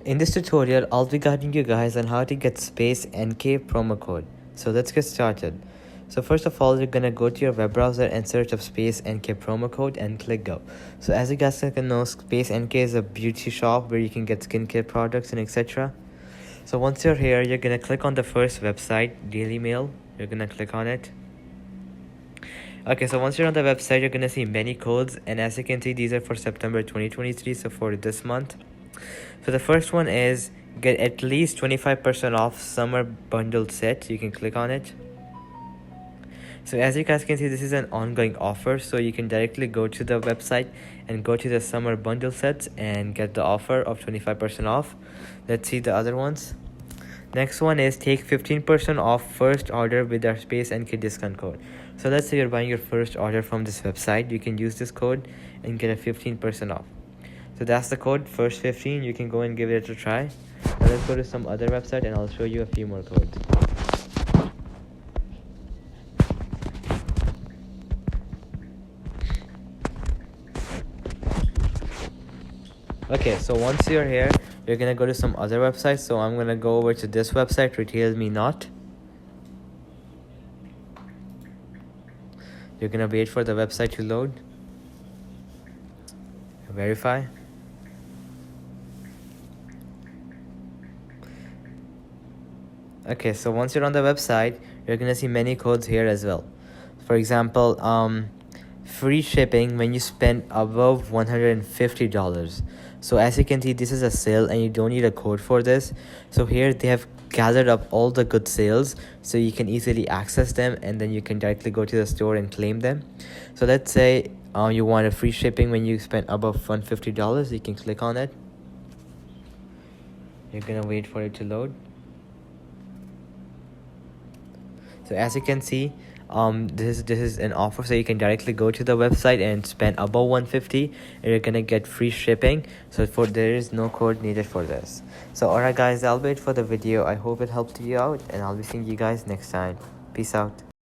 In this tutorial, I'll be guiding you guys on how to get Space NK promo code. So let's get started. So first of all, you're gonna go to your web browser and search up Space NK promo code and click go. So as you guys can know, Space NK is a beauty shop where you can get skincare products and etc. So once you're here, you're gonna click on the first website, Daily Mail. You're gonna click on it. Okay, so once you're on the website, you're gonna see many codes, and as you can see, these are for September 2023, so for this month. So the first one is get at least 25% off summer bundle set. You can click on it. So as you guys can see, this is an ongoing offer, so you can directly go to the website and go to the summer bundle sets and get the offer of 25% off. Let's see the other ones. Next one is take 15% off first order with our Space NK discount code. So let's say you're buying your first order from this website, you can use this code and get a 15% off. So that's the code, first 15. You can go and give it a try. Now let's go to some other website and I'll show you a few more codes. Okay, so once you're here, you're gonna go to some other websites. So I'm gonna go over to this website, Retail Me Not. You're gonna wait for the website to load. Verify. Okay, so once you're on the website, you're gonna see many codes here as well. For example, free shipping when you spend above $150. So as you can see, this is a sale and you don't need a code for this. So here they have gathered up all the good sales, so you can easily access them, and then you can directly go to the store and claim them. So let's say you want a free shipping when you spend above $150. You can click on it. You're gonna wait for it to load. So as you can see, this is an offer, so you can directly go to the website and spend above 150 and you're gonna get free shipping. So there is no code needed for this. So alright guys, I'll wait for the video. I hope it helped you out, and I'll be seeing you guys next time. Peace out.